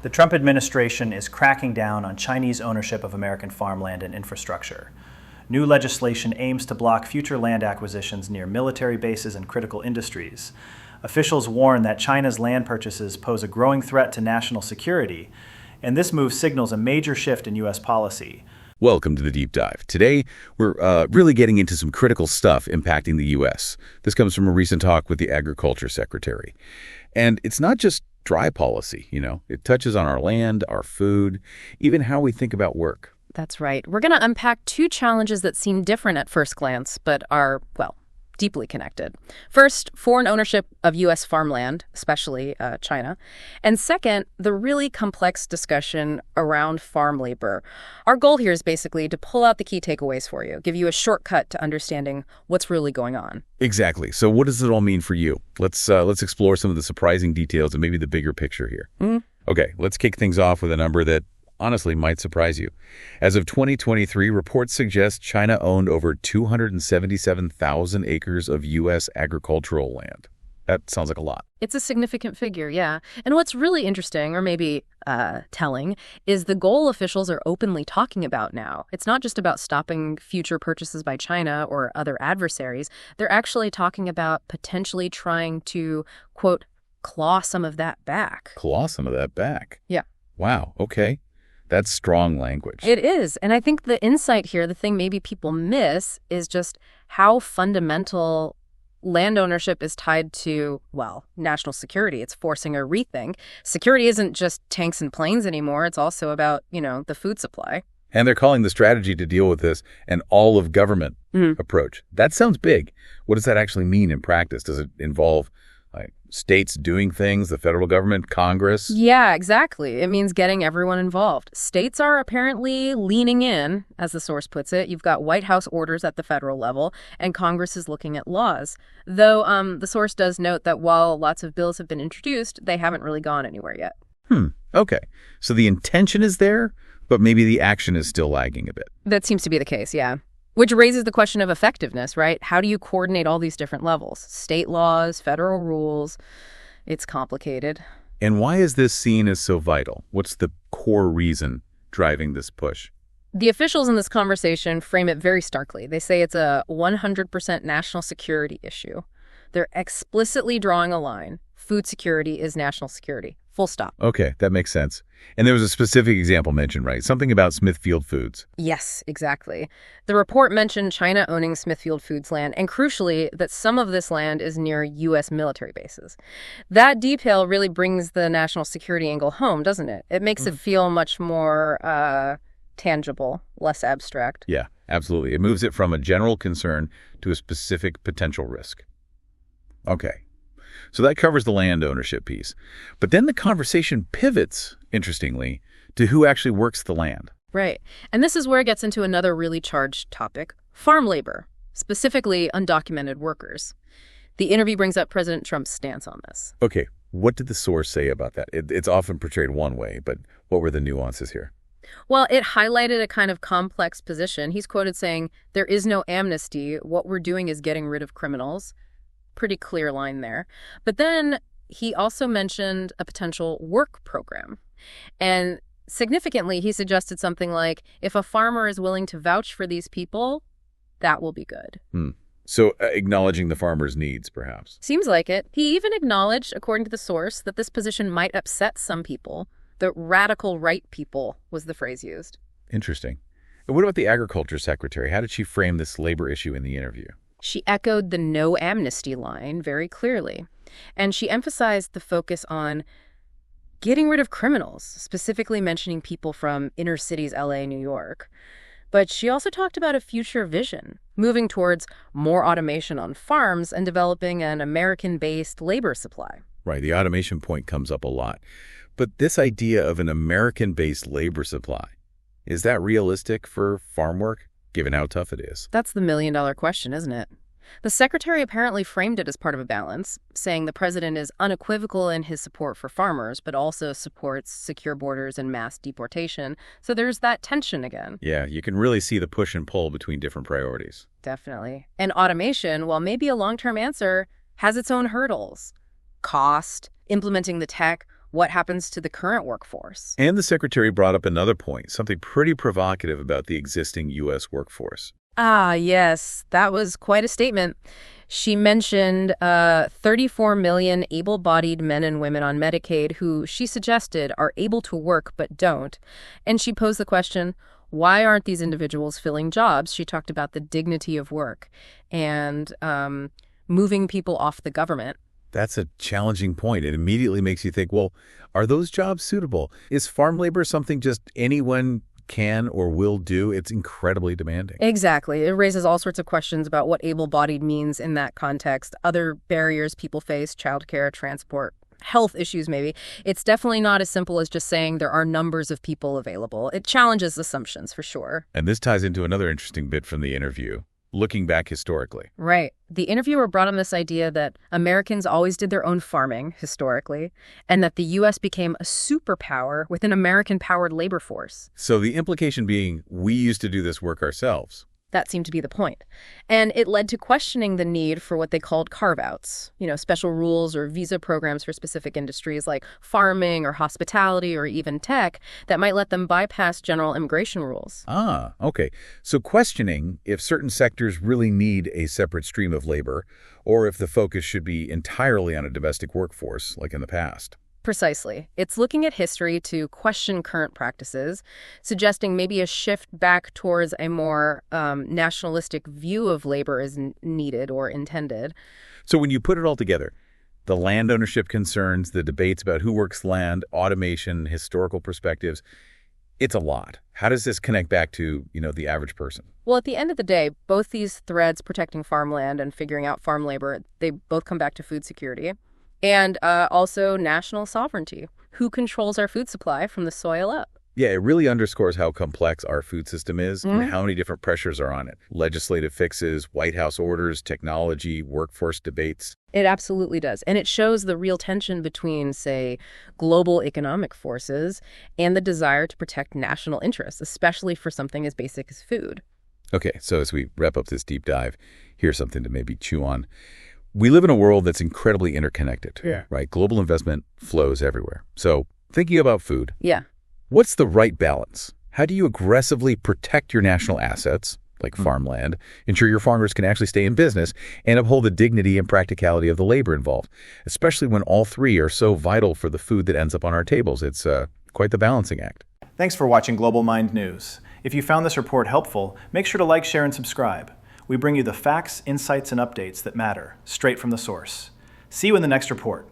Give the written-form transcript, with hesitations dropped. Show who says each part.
Speaker 1: The Trump administration is cracking down on Chinese ownership of American farmland and infrastructure. New legislation aims to block future land acquisitions near military bases and critical industries. Officials warn that China's land purchases pose a growing threat to national security, and this move signals a major shift in U.S. policy.
Speaker 2: Welcome to the Deep Dive. Today, we're really getting into some critical stuff impacting the U.S. This comes from a recent talk with the Agriculture Secretary. And it's not just dry policy, It touches on our land, our food, even how we think about work.
Speaker 3: That's right. We're going to unpack two challenges that seem different at first glance, but are, deeply connected. First, foreign ownership of U.S. farmland, especially China. And second, the really complex discussion around farm labor. Our goal here is basically to pull out the key takeaways for you, give you a shortcut to understanding what's really going on.
Speaker 2: Exactly. So what does it all mean for you? Let's explore some of the surprising details and maybe the bigger picture here. Okay, let's kick things off with a number that honestly might surprise you. As of 2023, reports suggest China owned over 277,000 acres of U.S. agricultural land. That sounds like a lot.
Speaker 3: It's a significant figure, yeah. And what's really interesting, or maybe telling, is the goal officials are openly talking about now. It's not just about stopping future purchases by China or other adversaries. They're actually talking about potentially trying to, quote, claw some of that back.
Speaker 2: Claw some of that back?
Speaker 3: Yeah.
Speaker 2: Wow, okay. That's strong language.
Speaker 3: It is. And I think the insight here, the thing maybe people miss, is just how fundamental land ownership is tied to, national security. It's forcing a rethink. Security isn't just tanks and planes anymore. It's also about, the food supply.
Speaker 2: And they're calling the strategy to deal with this an all-of-government approach. That sounds big. What does that actually mean in practice? Does it involve states doing things, the federal government, Congress?
Speaker 3: Yeah, exactly. It means getting everyone involved. States are apparently leaning in, as the source puts it. You've got White House orders at the federal level, and Congress is looking at laws. Though the source does note that while lots of bills have been introduced, they haven't really gone anywhere yet.
Speaker 2: Okay. So the intention is there, but maybe the action is still lagging a bit.
Speaker 3: That seems to be the case, yeah. Which raises the question of effectiveness, right? How do you coordinate all these different levels? State laws, federal rules. It's complicated.
Speaker 2: And why is this seen as so vital? What's the core reason driving this push?
Speaker 3: The officials in this conversation frame it very starkly. They say it's a 100% national security issue. They're explicitly drawing a line. Food security is national security. Full stop.
Speaker 2: Okay, that makes sense. And there was a specific example mentioned, right? Something about Smithfield Foods.
Speaker 3: Yes, exactly. The report mentioned China owning Smithfield Foods land, and crucially, that some of this land is near U.S. military bases. That detail really brings the national security angle home, doesn't it? It makes it feel much more tangible, less abstract.
Speaker 2: Yeah, absolutely. It moves it from a general concern to a specific potential risk. Okay. So that covers the land ownership piece. But then the conversation pivots, interestingly, to who actually works the land.
Speaker 3: Right. And this is where it gets into another really charged topic, farm labor, specifically undocumented workers. The interview brings up President Trump's stance on this.
Speaker 2: Okay. What did the source say about that? It's often portrayed one way, but what were the nuances here?
Speaker 3: Well, it highlighted a kind of complex position. He's quoted saying, "There is no amnesty. What we're doing is getting rid of criminals." Pretty clear line there. But then he also mentioned a potential work program. And significantly, he suggested something like, if a farmer is willing to vouch for these people, that will be good.
Speaker 2: So acknowledging the farmer's needs, perhaps.
Speaker 3: Seems like it. He even acknowledged, according to the source, that this position might upset some people. The radical right people was the phrase used.
Speaker 2: Interesting. And what about the Agriculture Secretary? How did she frame this labor issue in the interview?
Speaker 3: She echoed the no amnesty line very clearly, and she emphasized the focus on getting rid of criminals, specifically mentioning people from inner cities, LA, New York. But she also talked about a future vision, moving towards more automation on farms and developing an American-based labor supply.
Speaker 2: Right, the automation point comes up a lot. But this idea of an American-based labor supply, is that realistic for farm work? Given how tough it is?
Speaker 3: That's the million-dollar question, isn't it? The secretary apparently framed it as part of a balance, saying the president is unequivocal in his support for farmers, but also supports secure borders and mass deportation. So there's that tension again.
Speaker 2: Yeah, you can really see the push and pull between different priorities.
Speaker 3: Definitely. And automation, while maybe a long-term answer, has its own hurdles. Cost, implementing the tech, What happens to the current workforce?
Speaker 2: And the secretary brought up another point, something pretty provocative about the existing U.S. workforce.
Speaker 3: Ah, yes, that was quite a statement. She mentioned 34 million able-bodied men and women on Medicaid who she suggested are able to work but don't. And she posed the question, why aren't these individuals filling jobs? She talked about the dignity of work and moving people off the government.
Speaker 2: That's a challenging point. It immediately makes you think, well, are those jobs suitable? Is farm labor something just anyone can or will do? It's incredibly demanding.
Speaker 3: Exactly. It raises all sorts of questions about what able-bodied means in that context, other barriers people face, childcare, transport, health issues maybe. It's definitely not as simple as just saying there are numbers of people available. It challenges assumptions for sure.
Speaker 2: And this ties into another interesting bit from the interview, looking back historically.
Speaker 3: Right. The interviewer brought on this idea that Americans always did their own farming, historically, and that the U.S. became a superpower with an American-powered labor force.
Speaker 2: So the implication being we used to do this work ourselves.
Speaker 3: That seemed to be the point. And it led to questioning the need for what they called carve-outs, special rules or visa programs for specific industries like farming or hospitality or even tech that might let them bypass general immigration rules.
Speaker 2: Ah, okay. So questioning if certain sectors really need a separate stream of labor or if the focus should be entirely on a domestic workforce like in the past.
Speaker 3: Precisely. It's looking at history to question current practices, suggesting maybe a shift back towards a more nationalistic view of labor is needed or intended.
Speaker 2: So when you put it all together, the land ownership concerns, the debates about who works land, automation, historical perspectives, it's a lot. How does this connect back to, the average person?
Speaker 3: Well, at the end of the day, both these threads, protecting farmland and figuring out farm labor, they both come back to food security. And also national sovereignty. Who controls our food supply from the soil up?
Speaker 2: Yeah, it really underscores how complex our food system is and how many different pressures are on it. Legislative fixes, White House orders, technology, workforce debates.
Speaker 3: It absolutely does. And it shows the real tension between, say, global economic forces and the desire to protect national interests, especially for something as basic as food.
Speaker 2: Okay, so as we wrap up this deep dive, here's something to maybe chew on. We live in a world that's incredibly interconnected, right? Global investment flows everywhere. So thinking about food, what's the right balance? How do you aggressively protect your national assets, like farmland, ensure your farmers can actually stay in business, and uphold the dignity and practicality of the labor involved, especially when all three are so vital for the food that ends up on our tables? It's quite the balancing act.
Speaker 1: Thanks for watching Global Mind News. If you found this report helpful, make sure to like, share, and subscribe. We bring you the facts, insights, and updates that matter, straight from the source. See you in the next report.